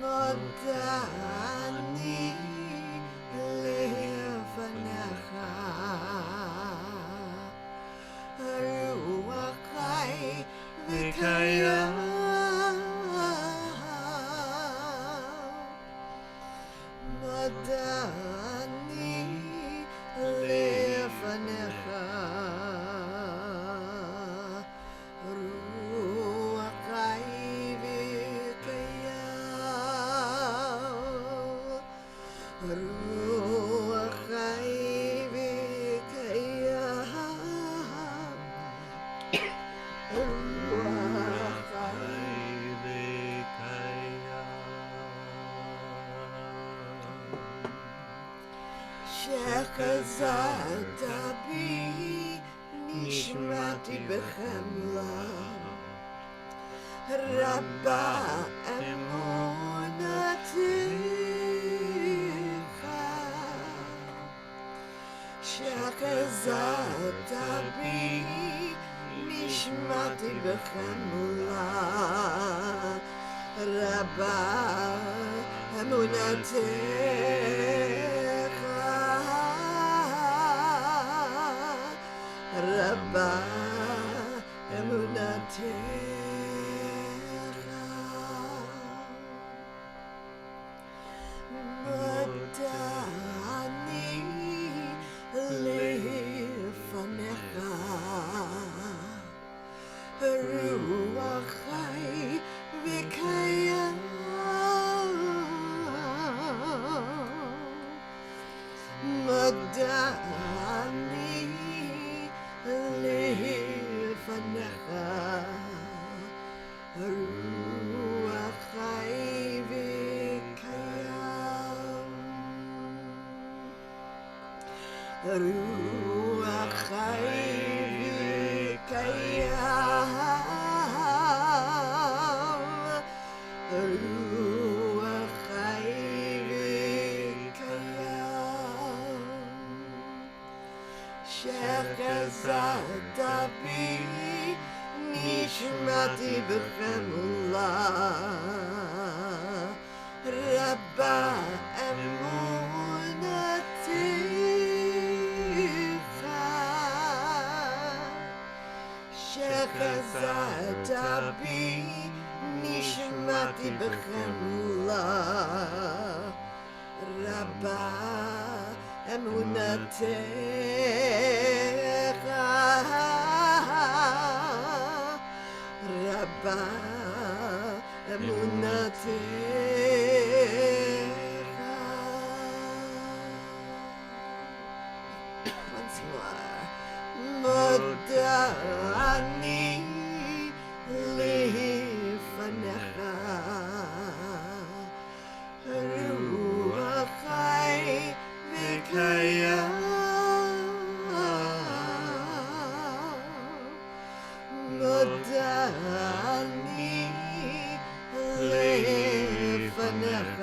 modani lefanecha ruach chai v'kayam modani lefanecha ruach chai ruach chai v'kayam ruach שחזרת בי נשמעתי בחמלה רבה אמונתך שחזרת בי נשמעתי בחמלה רבה אמונתך רבה אמונתך מדעני לפניך רוח חי וקיים מדעני לפניך רוח חי וקיים רוח חי וקיים רוח חי וקיים שחזרת בי נשמעתי בחמלה רבה אמונתך שחזרת בי נשמעתי בחמלה רבה אמונתך רבה אמונתך once more modani לפניך רוח חי וקיים modani לפניך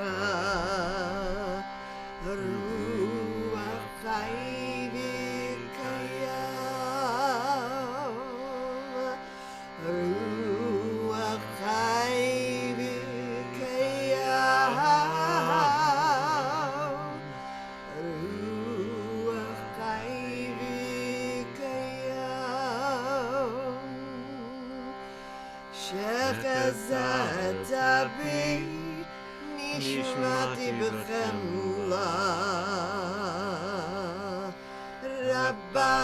רוח חי וקיים רוח חי וקיים רוח חי וקיים שחזרת בי נשמעתי בחמלה רבה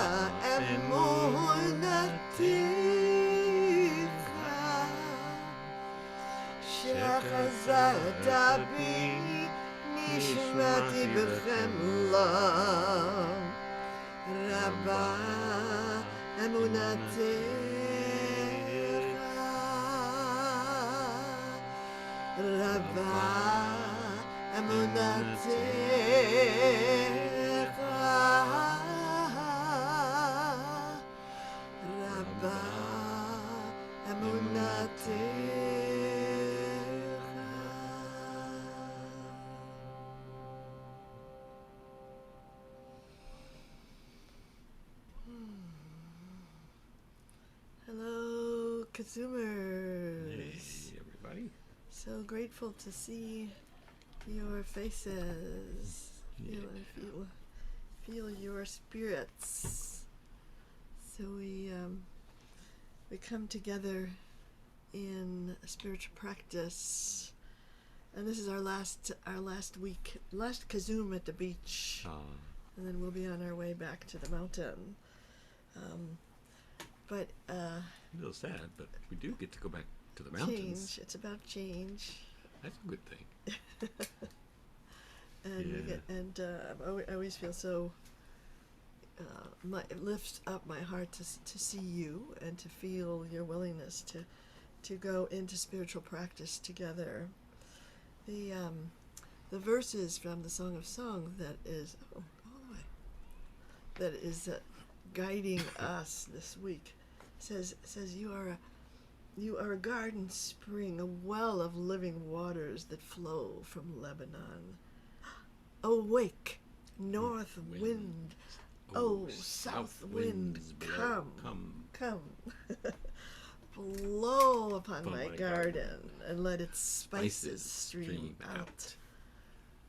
אמונתך שחזרת בי נשמעתי בחמלה רבה אמונתך רבה אמונתך רבה אמונתך Hello, KZOOMers. Hey, everybody. So grateful to see your faces. Feel your spirits. So we come together in a spiritual practice, and this is our last week, last KZOOM at the beach, and then we'll be on our way back to the mountain. But a little sad, but we do get to go back to the mountains. Change. It's about change. That's a good thing. And I always feel so. It lifts up my heart to see you and to feel your willingness to go into spiritual practice together. The verses from the Song of Songs that is all the way, that is guiding us this week says you are a garden spring, a well of living waters that flow from Lebanon. Awake, north wind. Oh, south wind, come. Blow upon my garden, and let its spices stream out.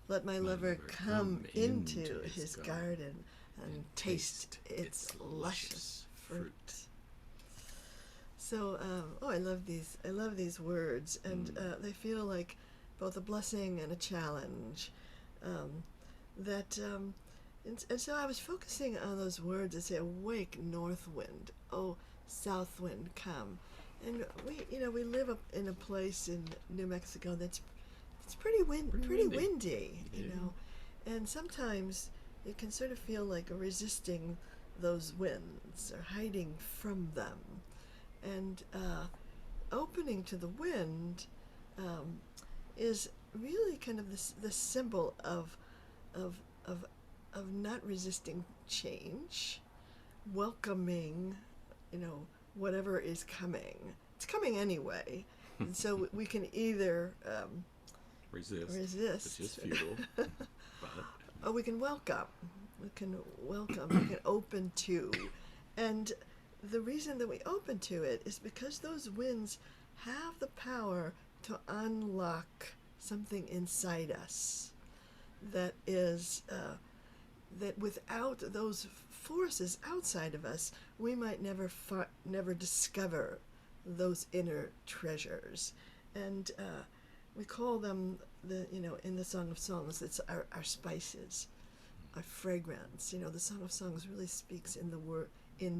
Let my lover come into his garden and taste its luscious fruit. So, I love these words, and they feel like both a blessing and a challenge. And so I was focusing on those words that say, "Awake, north wind, oh, south wind, come." And we live up in a place in New Mexico that's pretty windy, you know, and sometimes it can sort of feel like resisting those winds or hiding from them, and opening to the wind is really kind of the symbol of not resisting change, welcoming, whatever is coming. It's coming anyway, and so we can either resist, which is futile, or we can welcome. We can open to, and the reason that we open to it is because those winds have the power to unlock something inside us that is that without those forces outside of us, we might never discover those inner treasures. And we call them in the Song of Songs, it's our spices, our fragrance. The Song of Songs really speaks in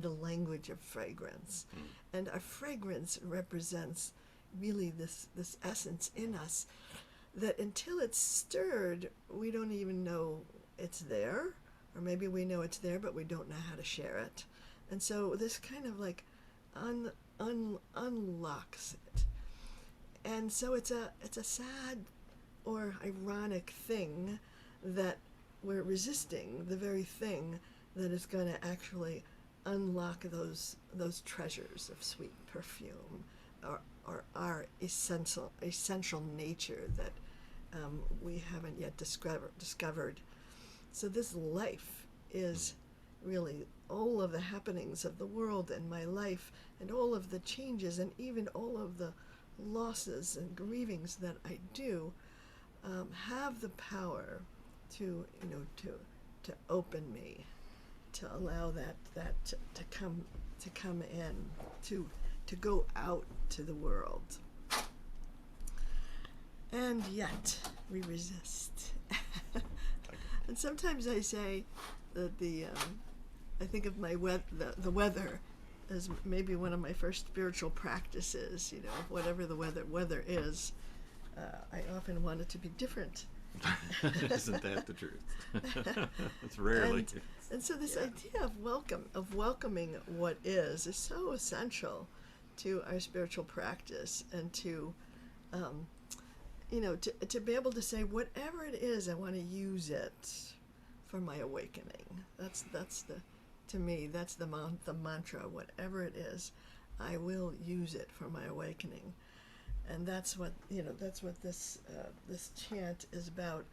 the language of fragrance, and our fragrance represents really this essence in us that until it's stirred, we don't even know it's there, or maybe we know it's there, but we don't know how to share it. And so this kind of like unlocks it. And so it's a sad or ironic thing that we're resisting the very thing that is going to actually unlock those treasures of sweet perfume, or our essential nature that we haven't yet discovered. So this life is really all of the happenings of the world and my life, and all of the changes, and even all of the losses and grievings that I do have the power to open me, to allow that to come in, to go out to the world. And yet we resist. And sometimes I say that I think of the weather as maybe one of my first spiritual practices. Whatever the weather is, I often want it to be different. Isn't that the truth? It's rarely. And so this idea of welcoming what is so essential to our spiritual practice, and to to be able to say, whatever it is, I want to use it for my awakening. That's to me, that's the mantra. Whatever it is, I will use it for my awakening. And that's what this chant is about.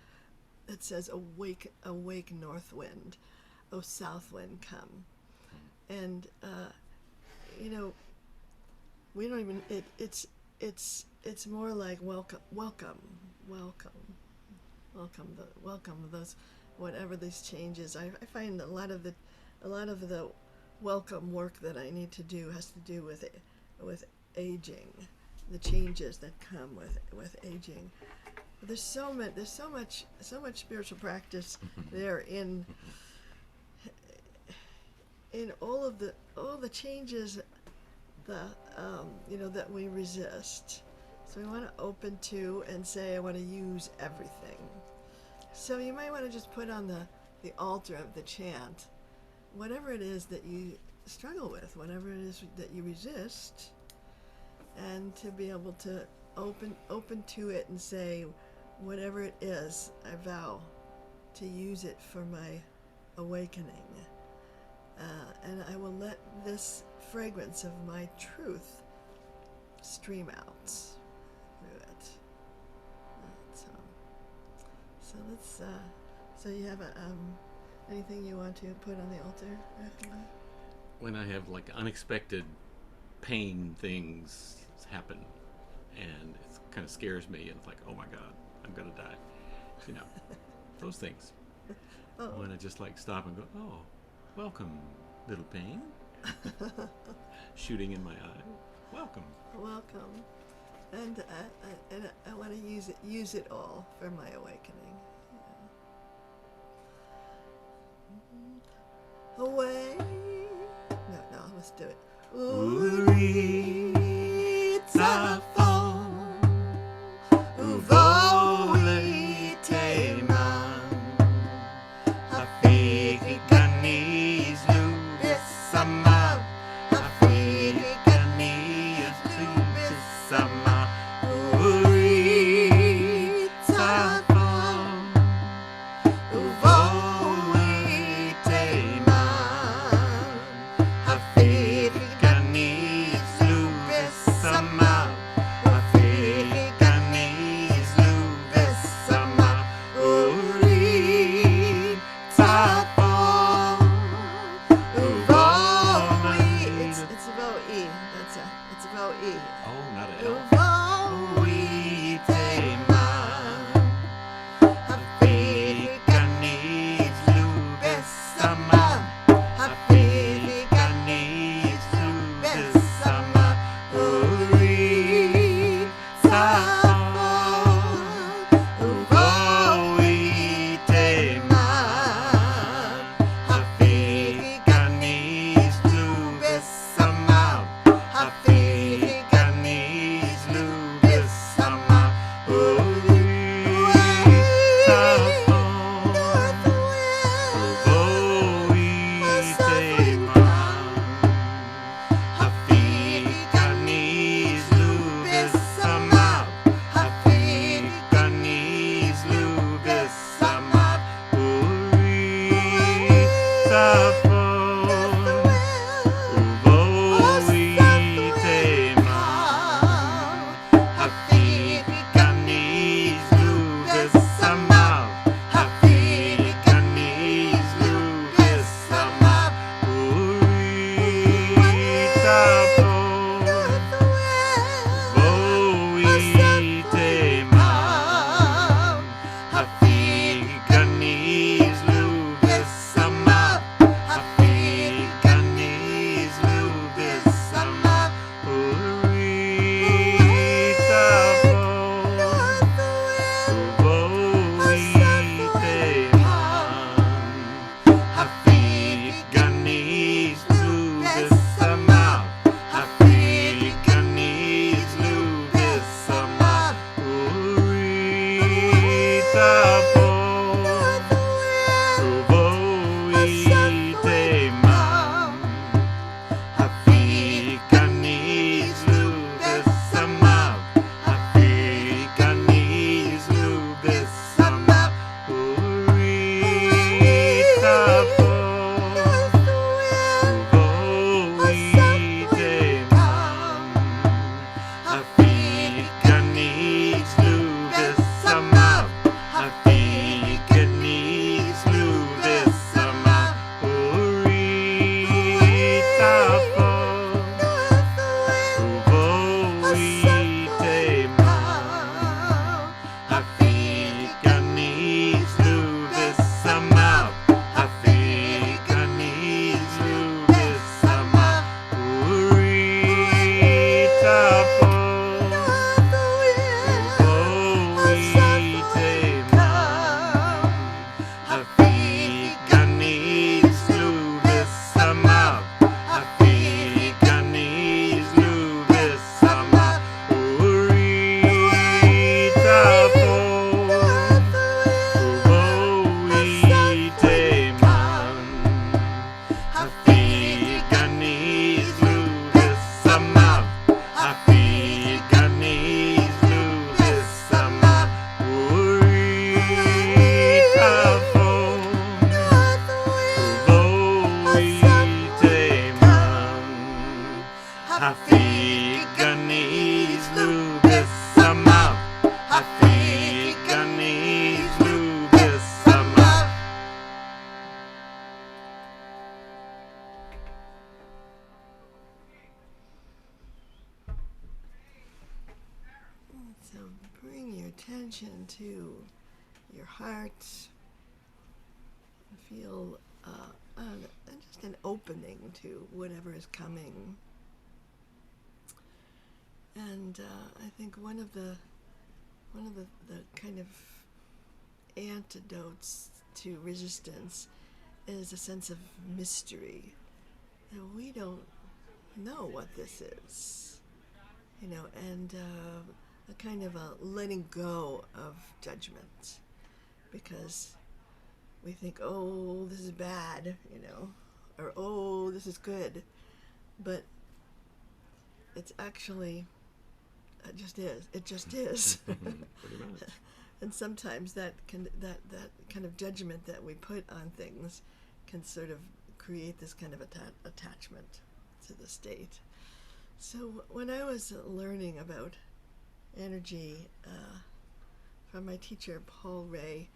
It says, "Awake, awake, north wind, O south wind, come." And we don't even. it's more like welcome those whatever these changes. I find a lot of the welcome work that I need to do has to do with aging, the changes that come with aging. There's so much spiritual practice there in all the changes that we resist. So we want to open to and say, I want to use everything. So you might want to just put on the altar of the chant whatever it is that you struggle with, whatever it is that you resist, and to be able to open to it and say, whatever it is, I vow to use it for my awakening. And I will let this fragrance of my truth stream out through it. So let's. So you have anything you want to put on the altar, Rahma? When I have like unexpected pain things happen, and it kind of scares me, and it's like, oh my God, I'm gonna die. You know, those things. Oh. When I just like stop and go, oh, welcome, little pain. Shooting in my eye. Welcome. And I want to use it all for my awakening. Yeah. Away. No, let's do it. Uri tzafon uvoli tayman hafichi gani yizlu bisama hafichi gani yizlu bisama Uri tzafon uvoli tayman hafichi gani yizlu bisama attention to your heart. Feel just an opening to whatever is coming. And I think one of the kind of antidotes to resistance is a sense of mystery. That we don't know what this is, and a kind of a letting go of judgment, because we think, oh, this is bad, or oh, this is good, but it's actually, it just is. It just is. Pretty much. And sometimes that kind of judgment that we put on things can sort of create this kind of attachment to the state. So when I was learning about energy from my teacher Paul Ray,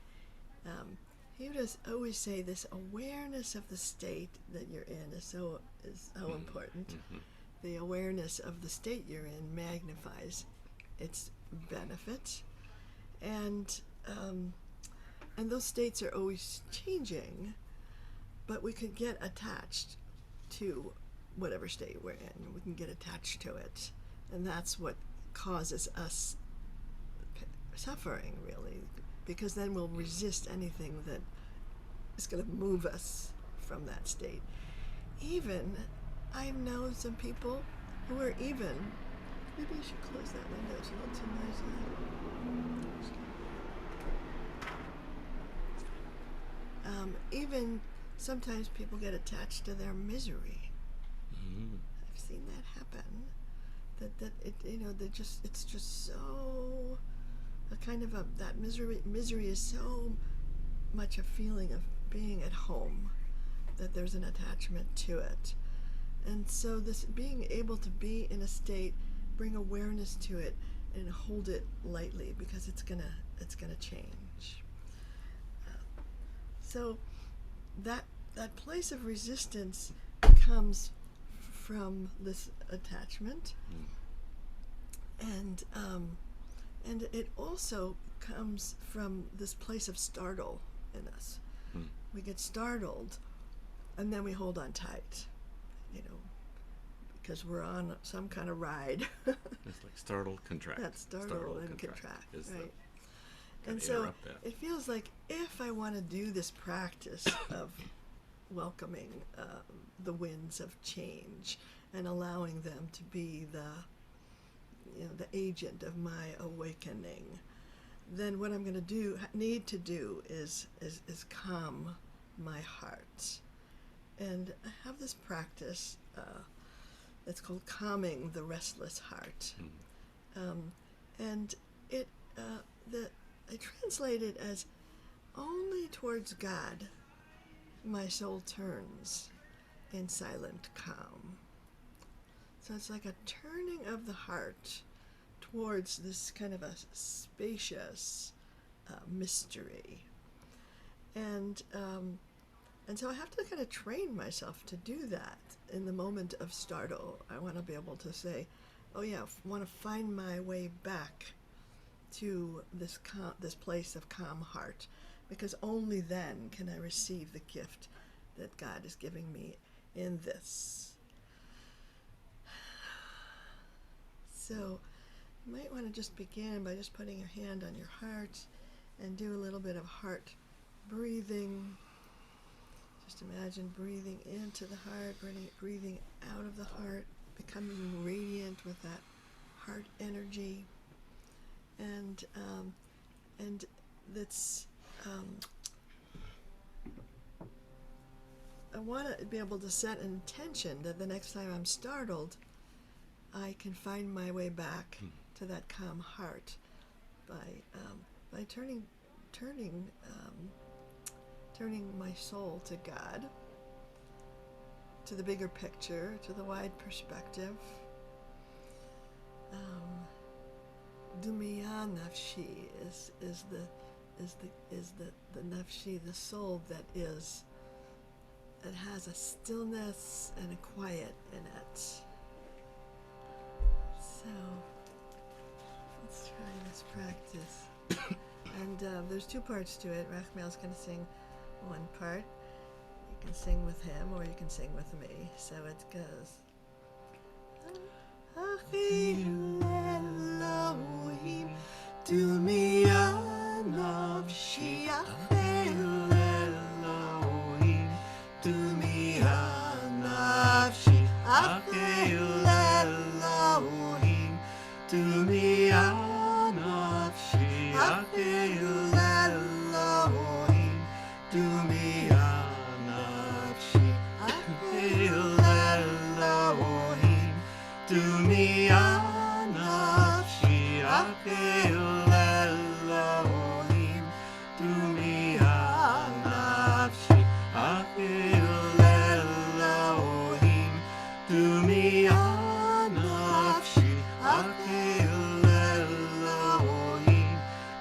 he would always say this awareness of the state that you're in is so important. Mm-hmm. The awareness of the state you're in magnifies its benefit, and those states are always changing, but we could get attached to whatever state we're in. We can get attached to it, and that's what causes us suffering, really, because then we'll resist anything that is going to move us from that state. Even, I know some people who are even, maybe I should close that window, it's a little too noisy. Even sometimes people get attached to their misery. Mm-hmm. I've seen that happen. That it, it's just so, a kind of that misery is so much a feeling of being at home, that there's an attachment to it. And so this being able to be in a state, bring awareness to it and hold it lightly, because it's gonna change. So that place of resistance comes from this attachment, and it also comes from this place of startle in us. We get startled, and then we hold on tight, because we're on some kind of ride. It's like startle, contract. That's startle and contract, right? And so it feels like if I want to do this practice of welcoming the winds of change and allowing them to be the agent of my awakening, then what I'm going to need to do is calm my heart. And I have this practice that's called calming the restless heart. And I translate it as only towards God my soul turns in silent calm. So it's like a turning of the heart towards this kind of a spacious mystery. And so I have to kind of train myself to do that in the moment of startle. I want to be able to say, oh yeah, I want to find my way back to this place of calm heart, because only then can I receive the gift that God is giving me in this. So you might want to just begin by just putting your hand on your heart and do a little bit of heart breathing. Just imagine breathing into the heart, breathing out of the heart, becoming radiant with that heart energy. And that's, I want to be able to set an intention that the next time I'm startled, I can find my way back to that calm heart by turning my soul to God, to the bigger picture, to the wide perspective. Dumiyah nafshi is the nafshi, the soul that has a stillness and a quiet in it. So let's try this practice. And there's two parts to it. Rachmael's going to sing one part. You can sing with him or you can sing with me. So it goes. Ach Ayl-Elohim, dumiyah nafshi. Ach Ayl-Elohim, dumiyah nafshi. Ach Ayl-Elohim, dumiyah nafshi. Ach Ayl-Elohim, dumiyah nafshi. Ach Ayl-Elohim, dumiyah nafshi. Ach Ayl-Elohim, dumiyah nafshi. Ach Ayl-Elohim, dumiyah nafshi. Ach Ayl-Elohim, dumiyah nafshi. Ach Ayl-Elohim,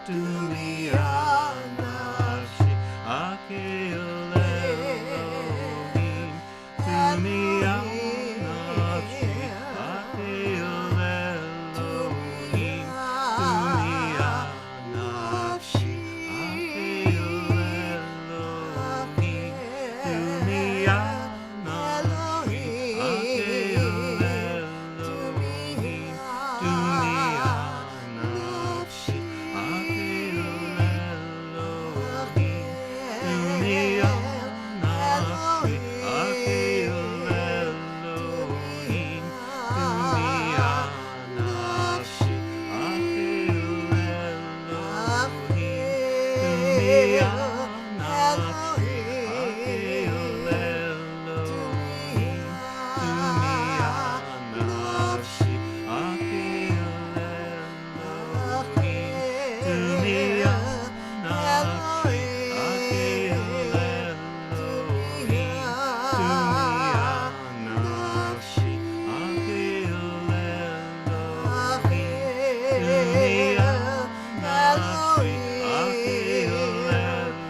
dumiyah nafshi. Ach Ayl-Elohim, dumiyah nafshi. Ach Ayl-Elohim, dumiyah nafshi. Ach Ayl-Elohim, dumiyah nafshi. Ach Ayl-Elohim, dumiyah nafshi. Ach Ayl-Elohim, dumiyah nafshi. Ach Ayl-Elohim,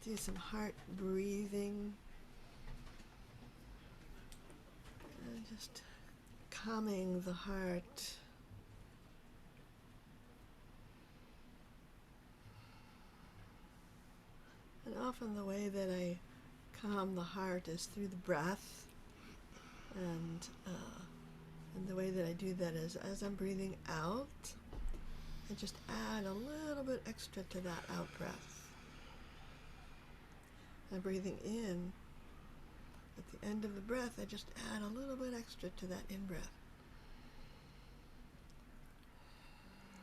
do some heart breathing. Just calming the heart. And often the way that I calm the heart is through the breath. And the way that I do that is as I'm breathing out, I just add a little bit extra to that out breath. And breathing in, at the end of the breath, I just add a little bit extra to that in-breath.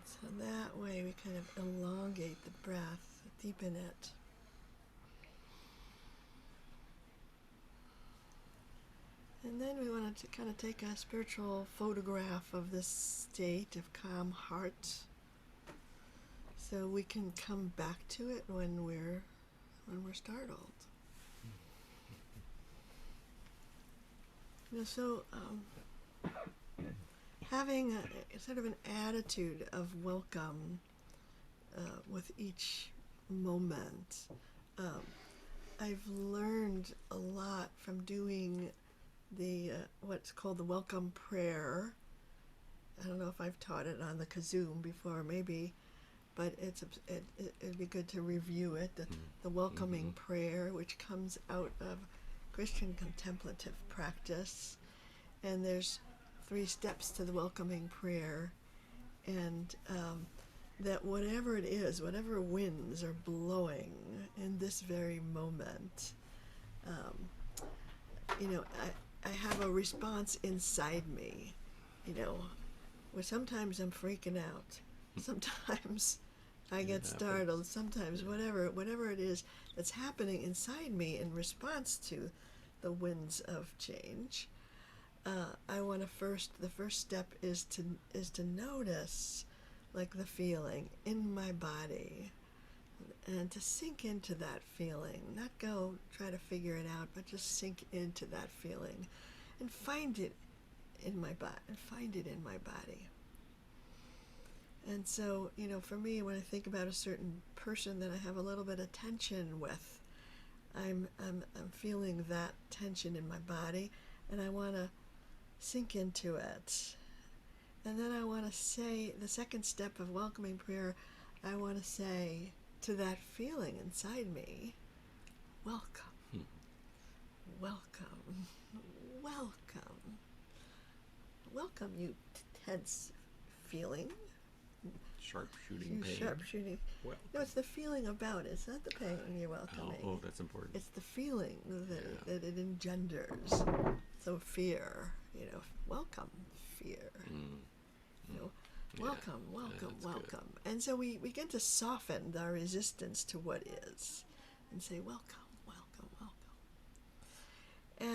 So that way we kind of elongate the breath, deepen it. And then we want to kind of take a spiritual photograph of this state of calm heart, so we can come back to it when we're startled. So having a sort of an attitude of welcome with each moment. I've learned a lot from doing the what's called the welcome prayer. I don't know if I've taught it on the KZOOM before, maybe, but it'd be good to review it. The welcoming prayer, which comes out of Christian contemplative practice, and there's 3 steps to the welcoming prayer, and that whatever it is, whatever winds are blowing in this very moment, I have a response inside me, where sometimes I'm freaking out, sometimes I get startled, sometimes whatever it is that's happening inside me in response to the winds of change. I want to the first step is to notice, like, the feeling in my body, and to sink into that feeling, not go try to figure it out, but just sink into that feeling and find it in my body. And so, for me, when I think about a certain person that I have a little bit of tension with, I'm feeling that tension in my body, and I want to sink into it. And then I want to say, the second step of welcoming prayer, I want to say to that feeling inside me, welcome, welcome, welcome, welcome, you tense feeling. Sharp-shooting pain. Sharp-shooting. No, it's the feeling about it. It's not the pain you're welcoming. Oh, that's important. It's the feeling that it engenders. So fear, welcome, fear. Welcome, welcome, welcome. Good. And so we begin to soften our resistance to what is and say, welcome, welcome, welcome.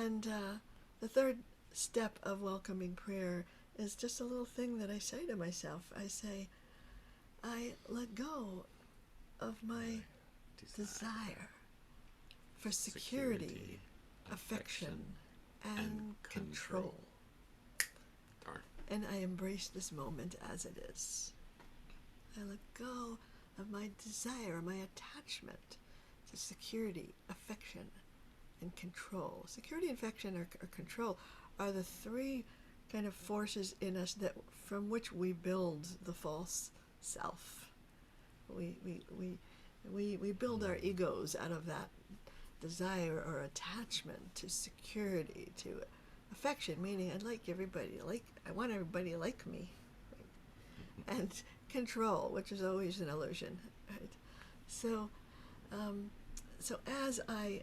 And the third step of welcoming prayer is just a little thing that I say to myself. I say, I let go of my desire for security, affection, and control. Darn. And I embrace this moment as it is. I let go of my desire, my attachment to security, affection, and control. Security, affection, or control are the 3 kind of forces in us from which we build the false self. We build our egos out of that desire or attachment to security, to affection, meaning I want everybody to like me, right? And control, which is always an illusion, right? So as I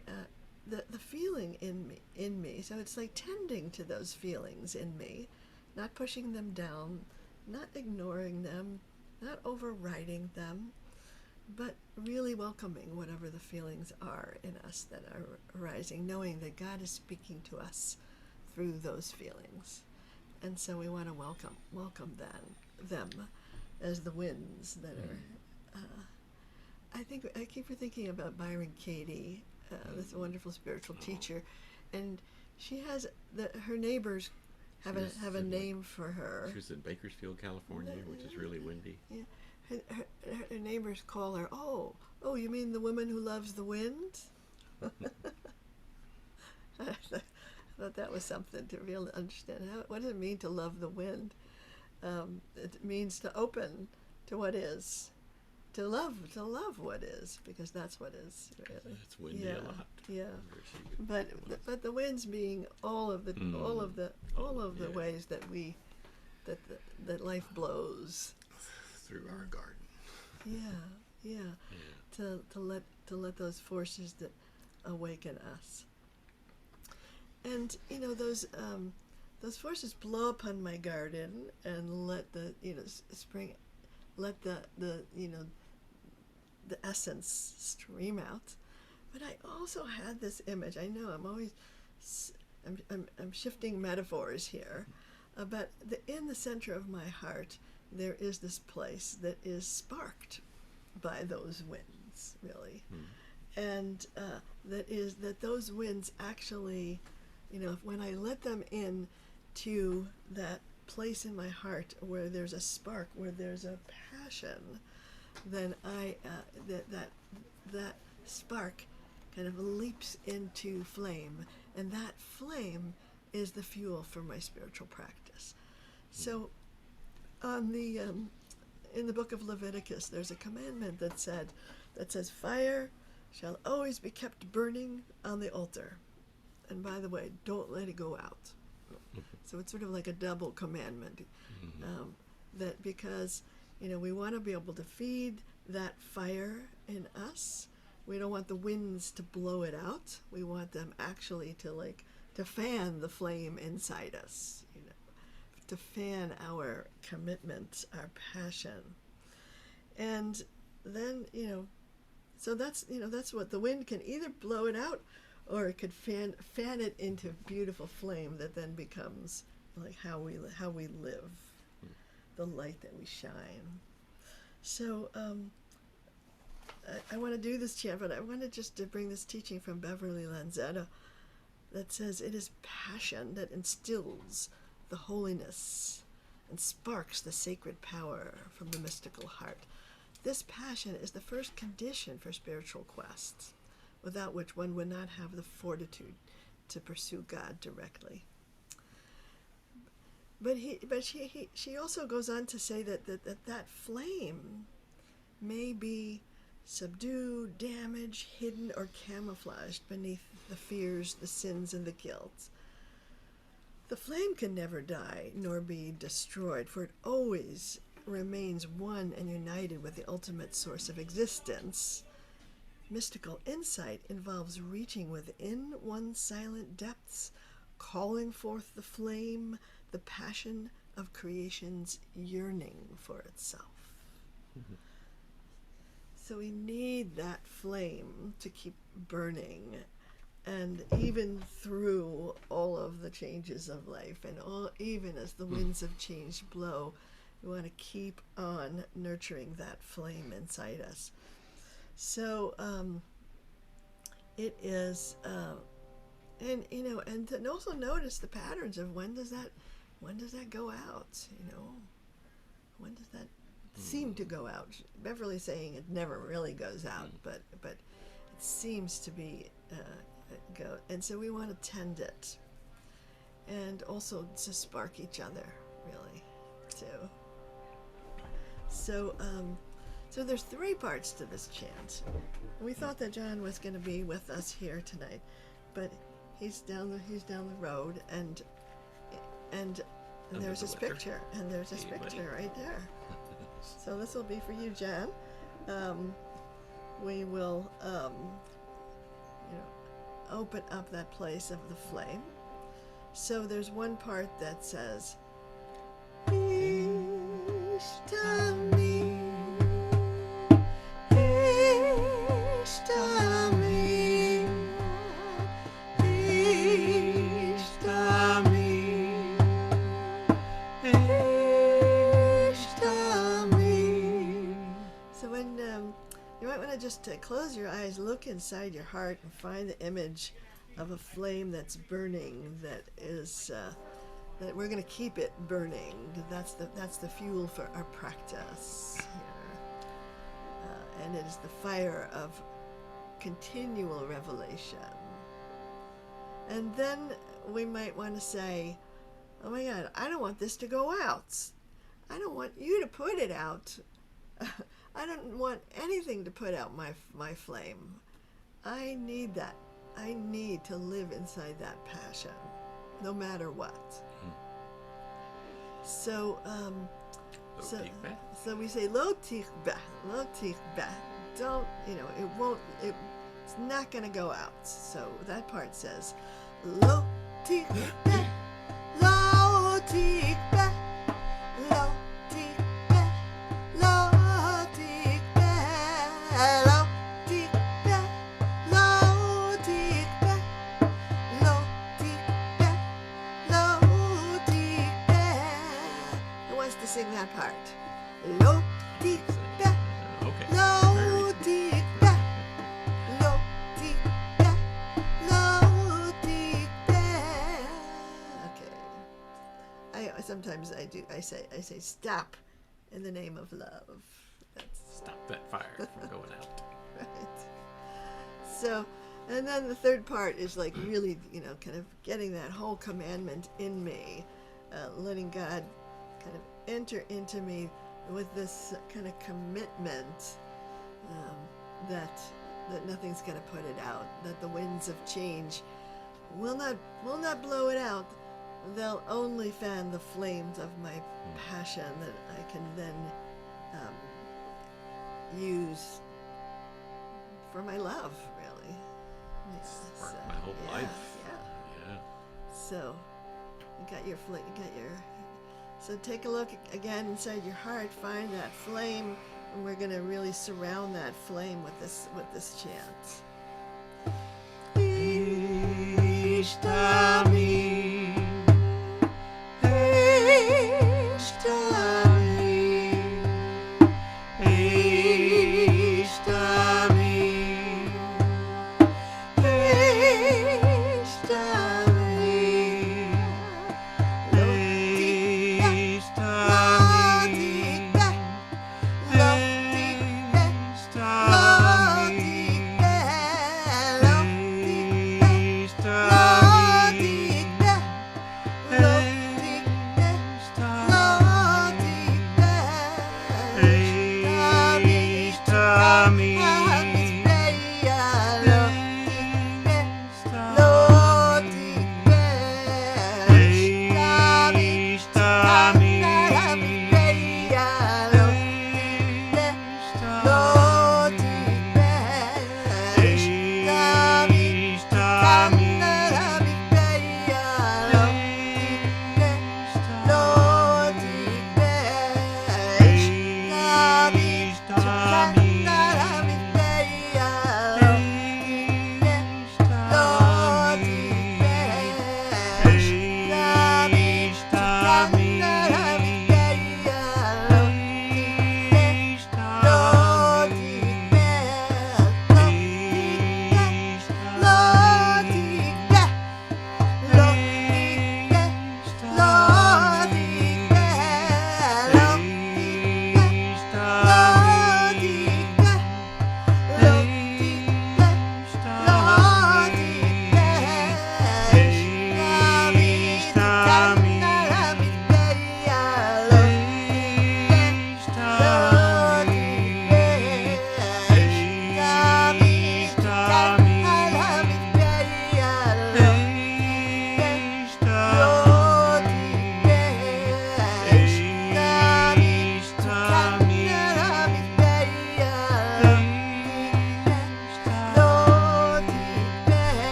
the feeling in me, so it's like tending to those feelings in me, not pushing them down, not ignoring them, not overriding them, but really welcoming whatever the feelings are in us that are arising, knowing that God is speaking to us through those feelings. And so we want to welcome them as the winds that are. I keep thinking about Byron Katie, this wonderful spiritual teacher, and she has her neighbors have a name for her. She was in Bakersfield, California, which is really windy. Yeah, her neighbors call her, oh, you mean the woman who loves the wind? I thought that was something to really understand. What does it mean to love the wind? It means to open to what is, to love what is, because that's what is really. It's windy a lot. Yeah, but the winds being all of the ways that that life blows through our garden. Yeah. To let those forces that awaken us. And those forces blow upon my garden and let the spring, let the essence stream out. But I also had this image. I know I'm shifting metaphors here, but in the center of my heart there is this place that is sparked by those winds, really, and that those winds actually, when I let them in to that place in my heart where there's a spark, where there's a passion, then that spark kind of leaps into flame, and that flame is the fuel for my spiritual practice. So in the book of Leviticus, there's a commandment that says fire shall always be kept burning on the altar. And by the way, don't let it go out. So it's sort of like a double commandment, that because we want to be able to feed that fire in us. We don't want the winds to blow it out. We want them actually to fan the flame inside us, to fan our commitment, our passion. And then, so that's what the wind can either blow it out, or it could fan it into beautiful flame that then becomes like how we live, the light that we shine. So I want to do this chant, but I wanted just to bring this teaching from Beverly Lanzetta that says it is passion that instills the holiness and sparks the sacred power from the mystical heart. This passion is the first condition for spiritual quests, without which one would not have the fortitude to pursue God directly. But she also goes on to say that flame may be subdued, damaged, hidden, or camouflaged beneath the fears, the sins, and the guilt. The flame can never die nor be destroyed, for it always remains one and united with the ultimate source of existence. Mystical insight involves reaching within one's silent depths, calling forth the flame, the passion of creation's yearning for itself. Mm-hmm. So we need that flame to keep burning, and even through all of the changes of life, and even as the winds of change blow, we want to keep on nurturing that flame inside us. So it is, and to also notice the patterns of when does that go out? When does that seem to go out? Beverly's saying it never really goes out, but it seems to be go. And so we want to tend it, and also to spark each other, really, too. So there's 3 parts to this chant. We thought that John was going to be with us here tonight, but he's down the road, and there's his picture, and there's his picture right there. So this will be for you, John. We will, open up that place of the flame. So there's one part that says, just close your eyes, look inside your heart, and find the image of a flame that's burning, that is that we're going to keep it burning. That's the fuel for our practice here. and it is the fire of continual revelation. And then we might want to say, oh my God, I don't want this to go out. I don't want you to put it out. I don't want anything to put out my flame. I need that. I need to live inside that passion, no matter what. So, so we say lo tichbeh, lo tichbeh. Don't, it's not going to go out. So that part says lo tichbeh, lo tichbeh, lo tichbeh, lo tichbeh, lo tichbeh, lo tichbeh, lo tichbeh, lo tichbeh. Who wants to sing that part? Lo tichbeh, lo tichbeh, lo tichbeh, lo tichbeh. Okay. Sometimes I say stop in the name of love. Stop that fire from going out. Right. So, and then the third part is like really, kind of getting that whole commandment in me, letting God kind of enter into me with this kind of commitment that nothing's going to put it out, that the winds of change will not blow it out. They'll only fan the flames of my passion that I can then use for my love, really. Spark my whole life. Yeah. So, you got your so take a look again inside your heart, find that flame, and we're going to really surround that flame with this chant. Aish tamid, Aish tamid, Aish tamid, Aish tamid, Aish tamid, Aish tamid, Aish tamid.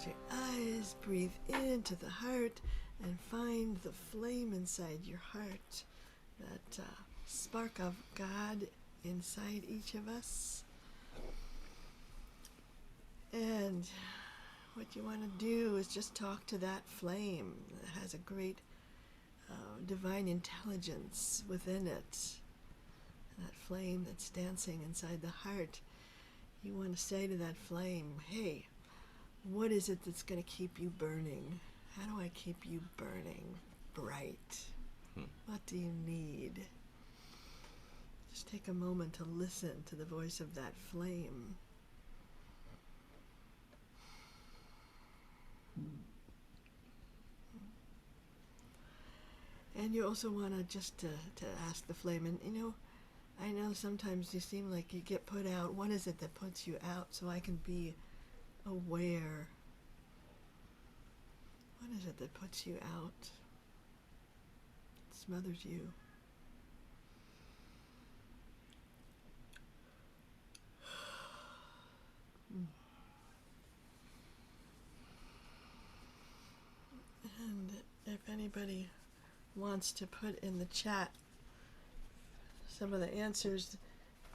your eyes, breathe into the heart, and find the flame inside your heart, that spark of God inside each of us. And what you want to do is just talk to that flame that has a great divine intelligence within it. That flame that's dancing inside the heart. You want to say to that flame, hey, what is it that's going to keep you burning? How do I keep you burning bright? What do you need? Just take a moment to listen to the voice of that flame. And you also want to just to ask the flame, and I know sometimes you seem like you get put out. What is it that puts you out, so I can be aware? What is it that puts you out? Smothers you. And if anybody wants to put in the chat some of the answers,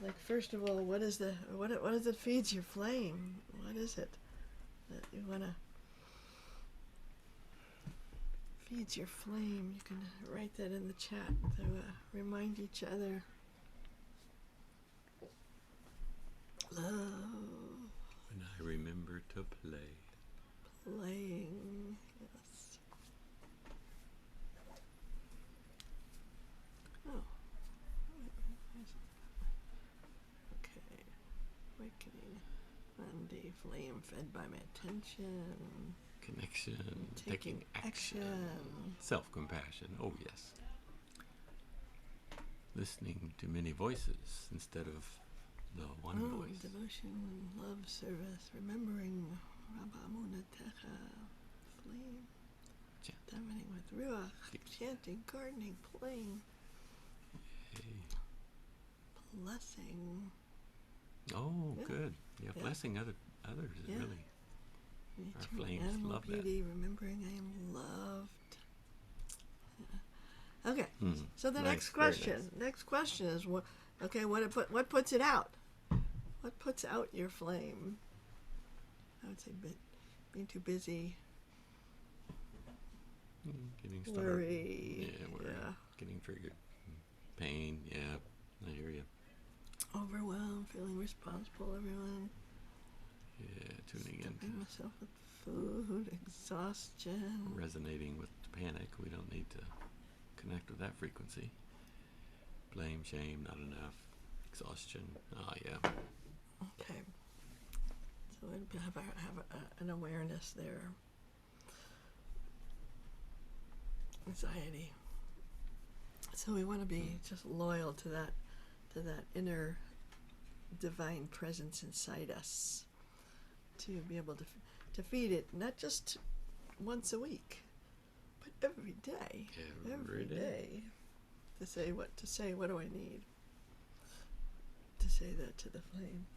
like first of all, what is it that feeds your flame? What is it that you want to feeds your flame? You can write that in the chat to remind each other. Love. When I remember to play. Playing, yes. Oh. Okay. Awakening. Monday, flame fed by my attention. Connection, taking action. Self-compassion, oh yes. Listening to many voices instead of the one voice. Devotion, love, service, remembering Rabbamunatecha, flame, davening with Ruach, chanting, gardening, playing, blessing. Oh, Yeah. good. Yeah, Yeah. blessing others is Yeah. really. Nature, Our flames animal love beauty, remembering I am loved. Yeah. Okay, so the Nice, next very question. nice. Next question is what? Okay, what puts it out? What puts out your flame? I would say being too busy, Getting started. worry, Yeah, worry. Getting triggered. Pain, yeah, I hear you. overwhelmed, feeling responsible. Everyone. Yeah, tuning in. Stuffing myself with food, exhaustion. Resonating with panic. We don't need to connect with that frequency. Blame, shame, not enough. Exhaustion. Oh, yeah. Okay. So I'd have an awareness there. Anxiety. So we want to be just loyal to that inner divine presence inside us, to be able to feed it, not just once a week, but every day. Every day. To say what do I need? To say that to the flame.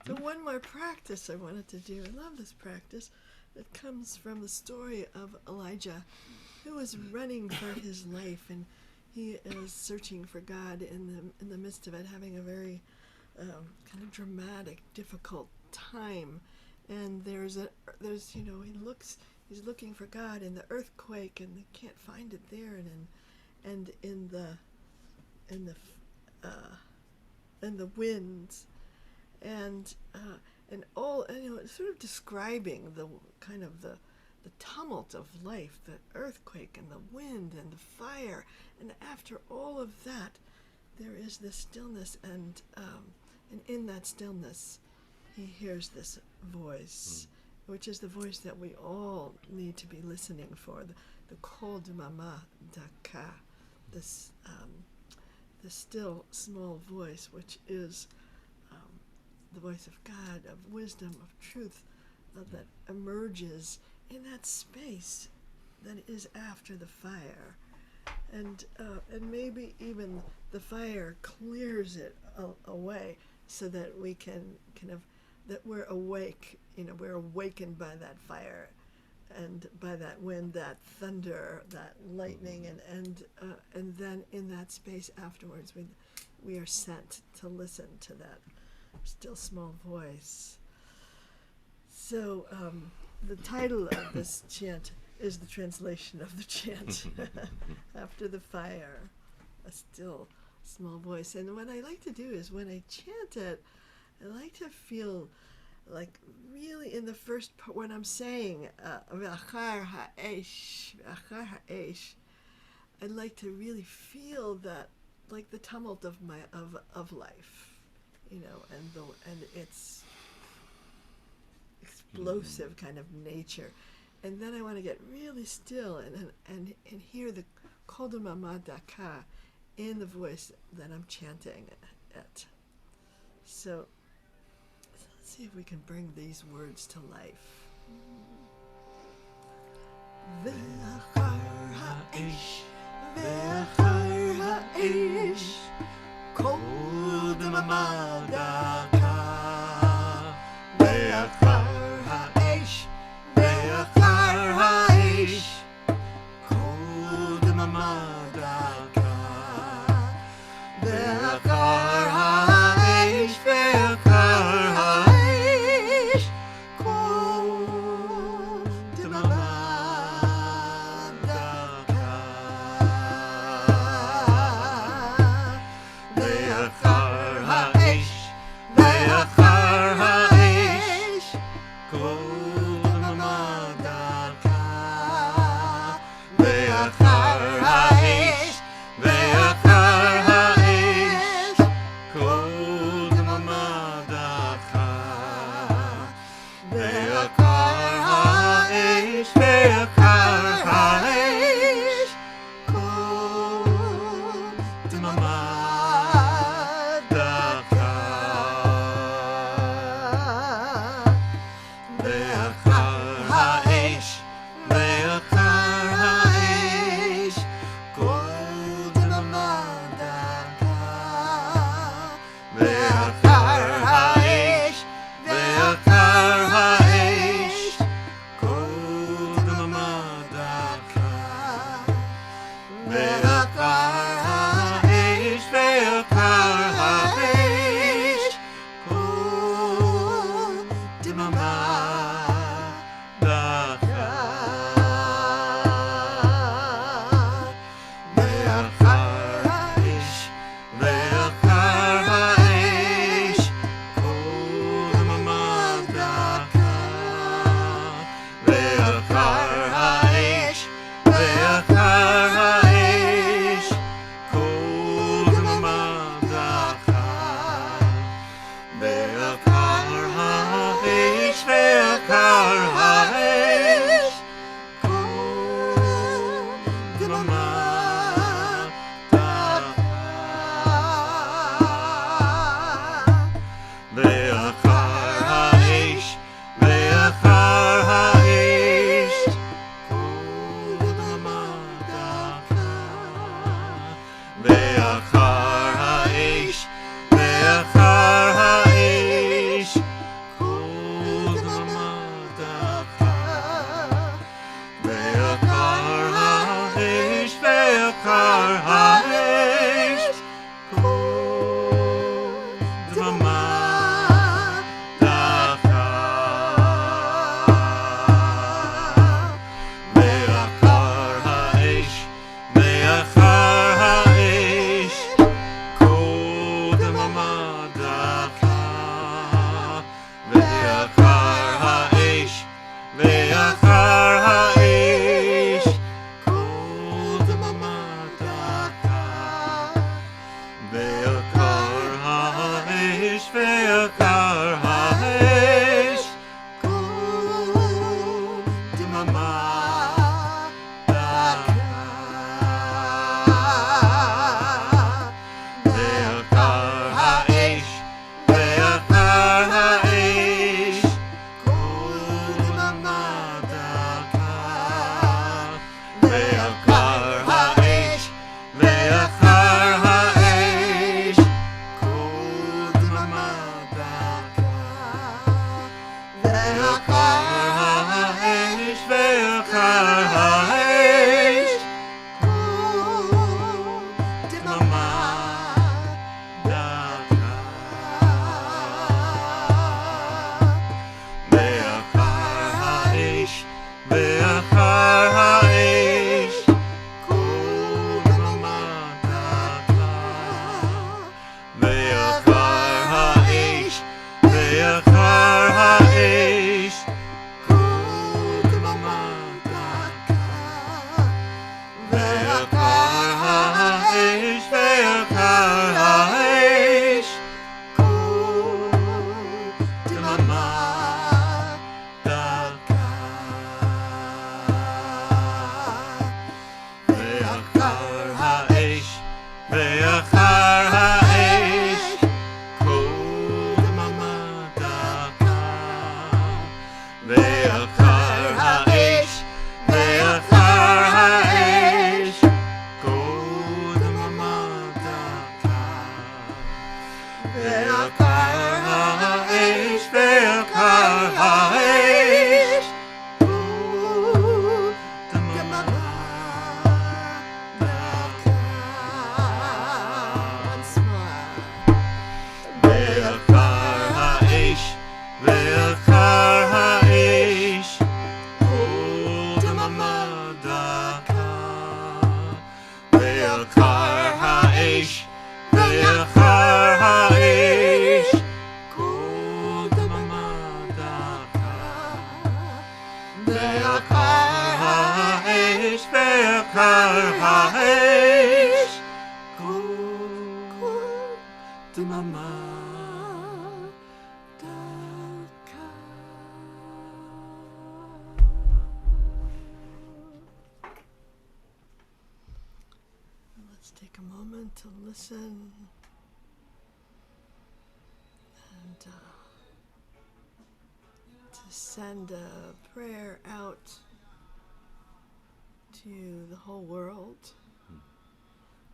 So one more practice I wanted to do. I love this practice. It comes from the story of Elijah, who was running for his life, and he is searching for God in the midst of it, having a very kind of dramatic, difficult time. And he's looking for God in the earthquake, and they can't find it there, and in the winds, and it's sort of describing the kind of the tumult of life, the earthquake and the wind and the fire, and after all of that, there is this stillness, and in that stillness, he hears this voice, which is the voice that we all need to be listening for, the kol dumiyah Dakah, this the still small voice, which is the voice of God, of wisdom, of truth, that emerges in that space that is after the fire, and maybe even the fire clears it away, so that we can kind of that we're awake. We're awakened by that fire, and by that wind, that thunder, that lightning, and then in that space afterwards, we are sent to listen to that still small voice. So the title of this chant is the translation of the chant. After the fire, a still small voice. And what I like to do is when I chant it, I like to feel like really in the first part when I'm saying Aish, I'd like to really feel that, like the tumult of life, and its explosive kind of nature. And then I want to get really still and hear the kol dumiyah Dakah in the voice that I'm chanting it. So let's see if we can bring these words to life. Ve'achar ha'esh, ve'achar ha'esh, kol dumiyah Dakah, ve'achar ha'esh, ve'achar ha'esh, kol dumiyah Dakah, ve'achar ha'esh, ve'achar ha'esh, kol dumiyah Dakah, ve'achar ha'esh, ve'achar ha'esh, kol dumiyah Dakah, ve'achar ha'esh, ve'achar ha'esh, kol dumiyah Dakah, ve'achar ha'esh, ve'achar ha'esh, kol dumiyah Dakah, ve'achar ha'esh, ve'achar ha'esh, kol dumiyah Dakah, ve'achar ha'esh, ve'achar ha'esh, kol dumiyah Dakah, ve'achar ha'esh, ve'achar ha'esh, kol dumiyah Dakah, ve'achar ha'esh, ve'achar ha'esh, kol dumiyah Dakah, ve'achar ha'esh, ve'achar ha'esh, kol dumiyah Dakah, ve'achar ha'esh, ve'achar ha'esh, kol dumiyah Dakah, ve'achar ha'esh, ve'achar ha'esh, kol dumiyah Dakah, ve'achar ha'esh, ve'achar ha'esh, kol dumiyah Dakah, ve'achar ha'esh, ve'achar ha'esh, kol dumiyah Dakah, ve'achar ha'esh, ve'achar ha'esh, kol dumiyah Dakah, ve'achar ha'esh, ve'achar ha'esh, kol dumiyah Dakah, ve'achar ha'esh, ve'achar ha'esh, kol dumiyah Dakah, ve'achar ha'esh, ve'achar ha'esh, kol dumiyah Dakah, ve'achar ha'esh, ve'achar ha'esh, kol dumiyah Dakah, ve'akar ha'esh, ve'akar ha'esh, kol dumiyah. Let's take a moment to listen and to send a prayer out to the whole world,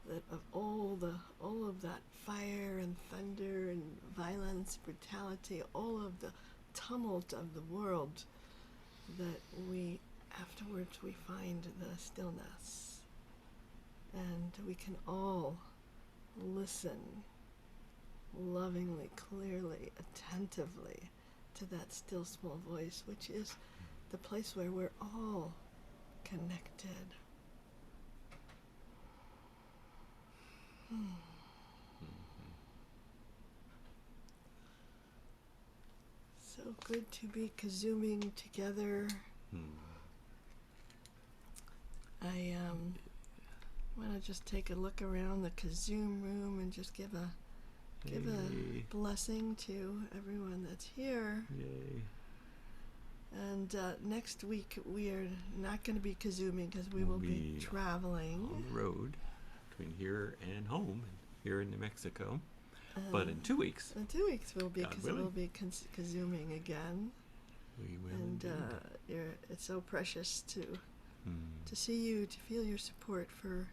that of all of that fire and thunder and violence, brutality, all of the tumult of the world, that we afterwards we find the stillness, and we can all listen lovingly, clearly, attentively to that still small voice, which is the place where we're all connected. So good to be KZOOMing together. I want to just take a look around the KZOOM room and just give a blessing to everyone that's here. Yay. And next week we are not going to be KZOOMing because we will be traveling on the road between here and home, here in New Mexico. But in 2 weeks. In 2 weeks we'll be KZOOMing again. We will. And it's so precious to see you, to feel your support for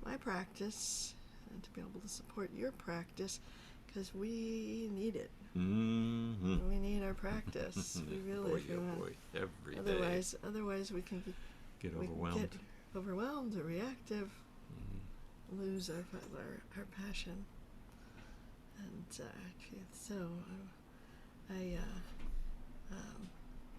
my practice, and to be able to support your practice, because we need it. Mm-hmm. We need our practice. We really boy, every otherwise we can get overwhelmed. Get overwhelmed or reactive, lose our passion. And so I